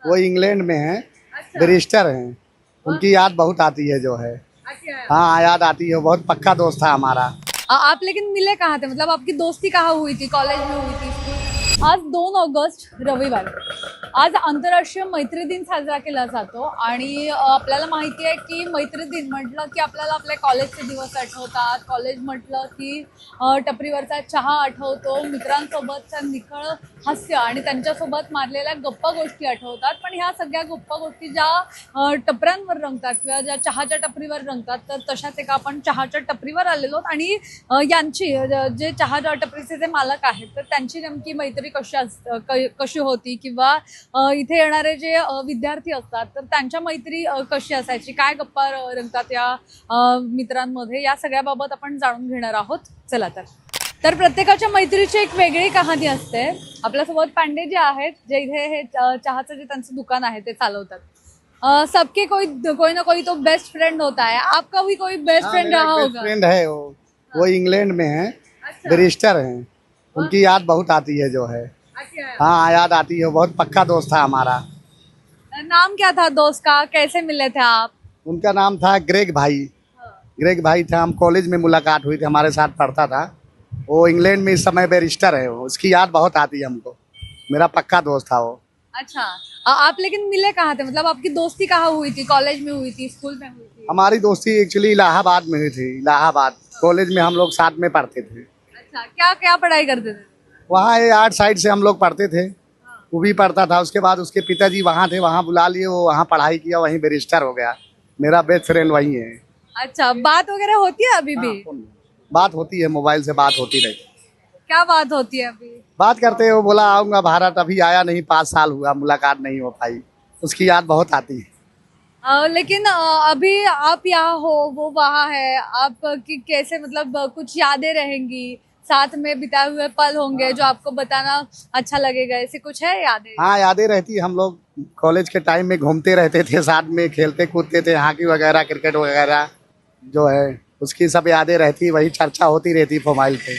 वो इंग्लैंड में है, बैरिस्टर हैं। उनकी याद बहुत आती है जो है। हाँ याद आती है, बहुत पक्का दोस्त था हमारा। आप लेकिन मिले कहाँ थे, मतलब आपकी दोस्ती कहाँ हुई थी, कॉलेज में हुई थी, स्कूल? आज 2 ऑगस्ट रविवार, आज आंतरराष्ट्रीय मैत्री दिन साजरा केला जातो आणि आपल्याला माहिती आहे की मैत्री दिन म्हटलं की आपल्याला आपले कॉलेजचे दिवस आठवतात. कॉलेज म्हटलं की टपरीवरचा चहा आठवतो, मित्रांसोबतचं निखळ हास्य आणि त्यांच्यासोबत मारलेल्या गप्पा गोष्टी आठवतात. पण ह्या सगळ्या गप्पा गोष्टी ज्या टपऱ्यांवर रंगतात किंवा ज्या चहाच्या टपरीवर रंगतात, तर तशाच एका आपण चहाच्या टपरीवर आलेलो आणि यांची जे चहाच्या टपरीचे जे मालक आहेत तर त्यांची नेमकी मैत्री कशी होती किंवा इथे येणारे जे विद्यार्थी असतात तर त्यांच्या मैत्री कशी असायची, काय गप्पा रंगतात या मित्रांमध्ये, या सगळ्याबाबत आपण जाणून घेणार आहोत. चला तर प्रत्येकाच्या मैत्रीची एक वेगळी कहाणी असते. आपल्यासोबत पांडे जे आहेत, जे इथे हे चहाचं जे त्यांचं दुकान आहे ते चालवतात. सबके कोई ना कोई तो बेस्ट फ्रेंड होता है. आपका भी कोई बेस्ट फ्रेंड रहा होगा? फ्रेंड है वो इंग्लैंड में है, बैरिस्टर हैं। उनकी याद बहुत आती है जो है। हाँ याद आती है, बहुत पक्का दोस्त था हमारा। नाम क्या था दोस्त का, कैसे मिले थे आप? उनका नाम था ग्रेग भाई। ग्रेग भाई था, हम कॉलेज में मुलाकात हुई थी, हमारे साथ पढ़ता था। वो इंग्लैंड में इस समय बैरिस्टर है, उसकी याद बहुत आती है हमको। मेरा पक्का दोस्त था वो। अच्छा, आप लेकिन मिले कहाँ थे, मतलब आपकी दोस्ती कहाँ हुई थी, कॉलेज में हुई थी, स्कूल में हुई थी? हमारी दोस्ती एक्चुअली इलाहाबाद में हुई थी। इलाहाबाद कॉलेज में हम लोग साथ में पढ़ते थे। अच्छा, क्या क्या पढ़ाई करते थे? वहाँ ये आर्ट साइड से हम लोग पढ़ते थे, वो भी पढ़ता था। उसके बाद उसके पिताजी वहाँ थे, वहाँ बुला लिए, वो वहाँ पढ़ाई किया, वहीं बैरिस्टर हो गया। मेरा बेस्ट फ्रेंड वही है। अच्छा, बात वगैरह होती है अभी भी? बात होती है, मोबाइल से बात होती रही। क्या बात होती है अभी? बात करते हैं, वो बोला आऊँगा भारत, अभी आया नहीं, 5 साल हुआ, मुलाकात नहीं हो पाई। उसकी याद बहुत आती है। लेकिन अभी आप यहाँ हो, वो वहाँ है, आप की कैसे, मतलब कुछ यादें रहेंगी, साथ में बिताए हुए पल होंगे जो आपको बताना अच्छा लगेगा, ऐसे कुछ है यादें? हाँ यादें रहती, हम लोग कॉलेज के टाइम में घूमते रहते थे, साथ में खेलते कूदते थे, हॉकी वगैरह, क्रिकेट वगैरह जो है उसकी सब यादें रहती, वही चर्चा होती रहती मोबाइल पे।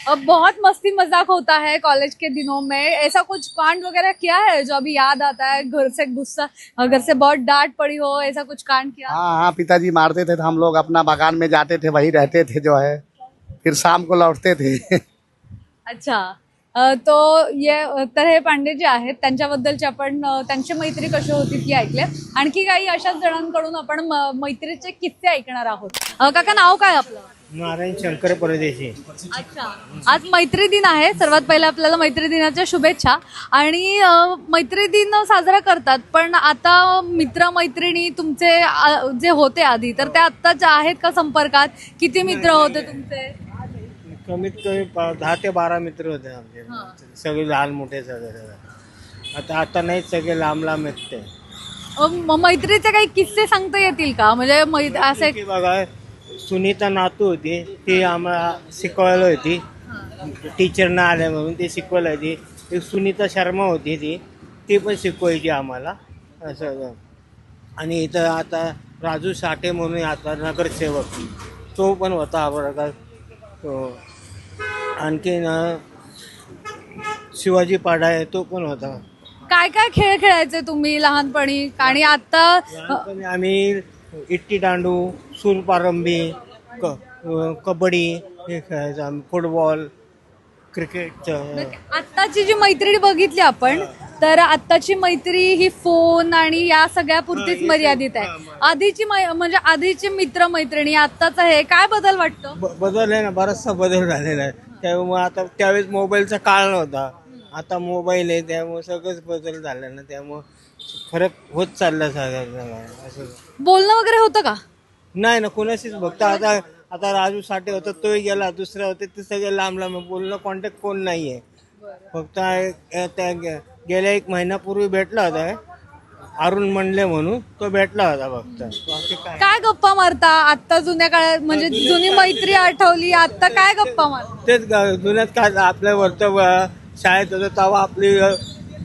अब बहुत मस्ती मजाक होता है कॉलेज के दिनों में, ऐसा कुछ कांड वगैरह किया है जो अभी याद आता है, घर से गुस्सा, घर से बहुत डांट पड़ी हो, ऐसा कुछ कांड किया? हाँ हाँ, पिताजी मारते थे तो हम लोग अपना बागान में जाते थे, वही रहते थे जो है, फिर शाम को लौटते थे। अच्छा, तो ये तर हे पांडे जे आहेत त्यांच्याबद्दलचे आपण त्यांची मैत्री कशी होती ती ऐकले. आणखी काही अशाच जणांकडून आपण मैत्रीचे किस्से ऐकणार आहोत. काका, नाव काय आपलं? नारायण शंकर परदेशी. अच्छा, आज मैत्री दिन आहे. सर्वात पहिले आपल्याला मैत्री दिनाच्या शुभेच्छा. आणि मैत्री दिन साजरा करतात, पण आता मित्र मैत्रिणी तुमचे जे होते आधी, तर ते आत्ताच आहेत का संपर्कात? किती मित्र होते तुमचे? कमीत कमी 10 ते 12 मित्र होते आमचे. सगळे लहान मोठे सगळे. आता नाही, सगळे लांब लांब आहेत ते. मैत्रीचे काही किस्से सांगता येतील का? म्हणजे असे की बघा, सुनीता नातू होती, ती आम्हाला शिकवायला होती, टीचर ना आल्या म्हणून ती शिकवायला होती. एक सुनीता शर्मा होती, ती पण शिकवायची आम्हाला असं. आणि इथं आता राजू साठे म्हणून आता नगरसेवक, तो पण होता आपला. तो आणखीन शिवाजी पाडा आहे, तो पण होता. काय काय खेळ खेळायचे तुम्ही लहानपणी? आणि आता लहानपणी आम्ही इट्टी दांडू, सूरपारंबी, कबड्डी हे खेळायचं आम्ही, फुटबॉल, क्रिकेटचं. आत्ताची जी मैत्री बघितली आपण, तर आत्ताची मैत्री ही फोन आणि या सगळ्या पुरतीच मर्यादित आहे. आधीची म्हणजे आधीचे मित्र मैत्रिणी, आत्ताचं हे काय बदल वाटतं? बदल आहे ना, बराचसा बदल झालेला आहे. त्यामुळे आता त्यावेळेस मोबाईलचा काळ नव्हता, आता मोबाईल आहे, त्यामुळे सगळंच बदल झाला ना, त्यामुळे फरक होत चालला सगळ्यांना. असं बोलणं वगैरे होतं का? नाही ना, कोणाशीच. फक्त आता राजू साठे होता, तोही गेला, दुसरे होते ते सगळे लांब लांब, बोलणं कॉन्टॅक्ट कोण नाही आहे. फक्त त्या गेल्या 1 महिन्यापूर्वी भेटला होता अरुण मंडले म्हणून, तो भेटला होता फक्त. काय गप्पा मारता आता जुन्या काळात, म्हणजे जुनी मैत्री आठवली, आता काय गप्पा मारता? तेच जुन्यात काय आपल्या वरतं शाळेत होतं तेव्हा आपली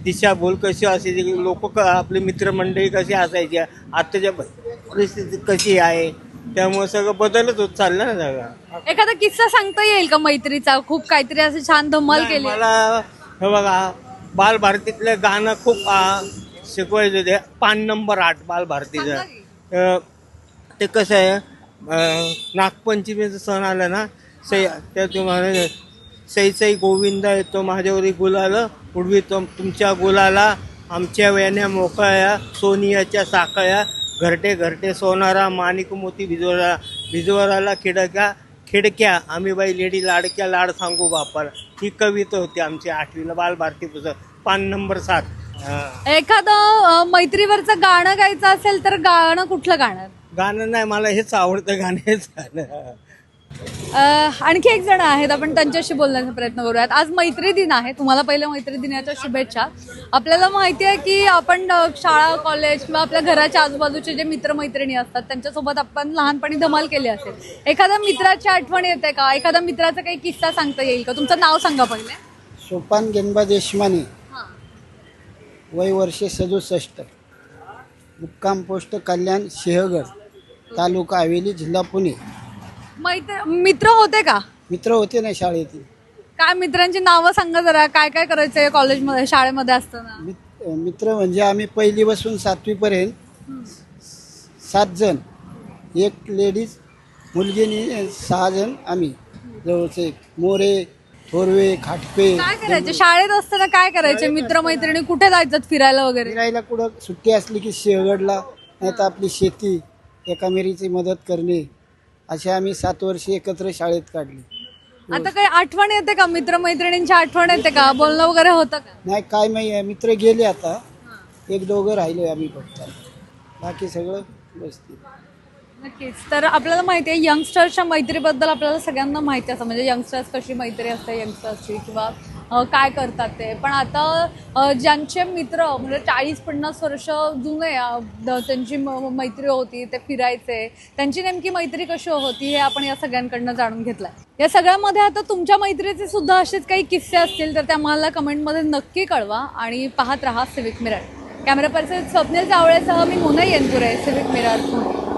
दिशाभूल कशी असायची, लोक आपली मित्रमंडळी कशी असायची, आताच्या परिस्थिती कशी आहे, त्यामुळे सगळं बदलच होत चाललं ना सगळं. एखादा किस्सा सांगता येईल का मैत्रीचा? खूप काहीतरी असं छान धमाल केली? मला हे बघा, बालभारतीतलं गाणं खूप शिकवायचे ते 5 नंबर 8 बालभारतीचं. सांगा की. ते कसं आहे, नागपंचमीचा सण आला ना, त्या तुम्हाला सई सई गोविंदा येतो माझ्यावरी गुलाल, उडवितो तुमच्या गुलाला, आमच्या वेण्या मोकळ्या सोनियाच्या साकळ्या, घरटे घरटे सोनारा, माणिक मोती भिजवराला खिडक्या आम्ही बाई लेडी लाडक्या, लाड सांगू बापाला. ही कविता होती आमची 8वीला बालभारती पुस्तक 5 नंबर 7. एखादं मैत्रीवरचं गाणं गायचं असेल तर गाणं कुठलं गाणं? गाणं नाही, मला हेच आवडतं गाणं, हेच गाणं. आणखी एक जण आहेत, आपण त्यांच्याशी बोलण्याचा प्रयत्न करूयात. आज मैत्री दिन आहे, तुम्हाला पहिल्या मैत्री दिनाच्या शुभेच्छा. आपल्याला माहिती आहे की आपण शाळा कॉलेज किंवा आपल्या घराच्या आजूबाजूचे जे मित्रमैत्रिणी असतात त्यांच्यासोबत आपण लहानपणी धमाल केली असेल. एखाद्या मित्राची आठवण येते का? एखाद्या मित्राचा काही किस्सा सांगता येईल का? तुमचं नाव सांगा पहिले. सोपान गेनबा देशमाने, वय वर्ष 67, मुक्काम पोस्ट कल्याण सिंहगड, तालुका हवेली, जिल्हा पुणे. मित्र होते का? मित्र होते ना शाळेतील. काय मित्रांची नावं सांगा जरा. काय काय करायचंय कॉलेजमध्ये शाळेमध्ये असताना? मित्र म्हणजे आम्ही 1ली पासून 7वी पर्यंत 7 जण, एक लेडीज मुलगीनी 6 जण. आम्ही जवळचे मोरे, थोरवे, खाटपे. काय करायचे शाळेत असताना? काय करायचे मित्रमैत्रिणी? कुठे जायचं फिरायला वगैरे? फिरायला कुठं सुट्टी असली की सिंहगडला, नाही तर आपली शेती, एकामेरीची मदत करणे, असे आम्ही 7 वर्षे एकत्र शाळेत काढली. आता काही आठवण येते का? मित्रमैत्रिणींची आठवण येते का? बोलणं वगैरे होतं का? नाही, काय नाही, मित्र गेले आता, 1-2 राहिले आम्ही फक्त, बाकी सगळं बसते. नक्कीच. तर आपल्याला माहिती आहे यंगस्टर्सच्या मैत्रीबद्दल आपल्याला सगळ्यांना माहिती असतं, म्हणजे यंगस्टर्स कशी मैत्री असते यंगस्टर्सची किंवा काय करतात ते. पण आता ज्यांचे मित्र म्हणजे 40-50 वर्ष जुने त्यांची मैत्री होती, ते फिरायचे, त्यांची नेमकी मैत्री कशी होती हे आपण या सगळ्यांकडनं जाणून घेतलंय. या सगळ्यामध्ये आता तुमच्या मैत्रीचे सुद्धा असेच काही किस्से असतील तर त्या मला कमेंटमध्ये नक्की कळवा आणि पाहत राहा civic mirror. Camera person Swapnil जावळेसह मी मोना येनपुरे, सिविक मिरर.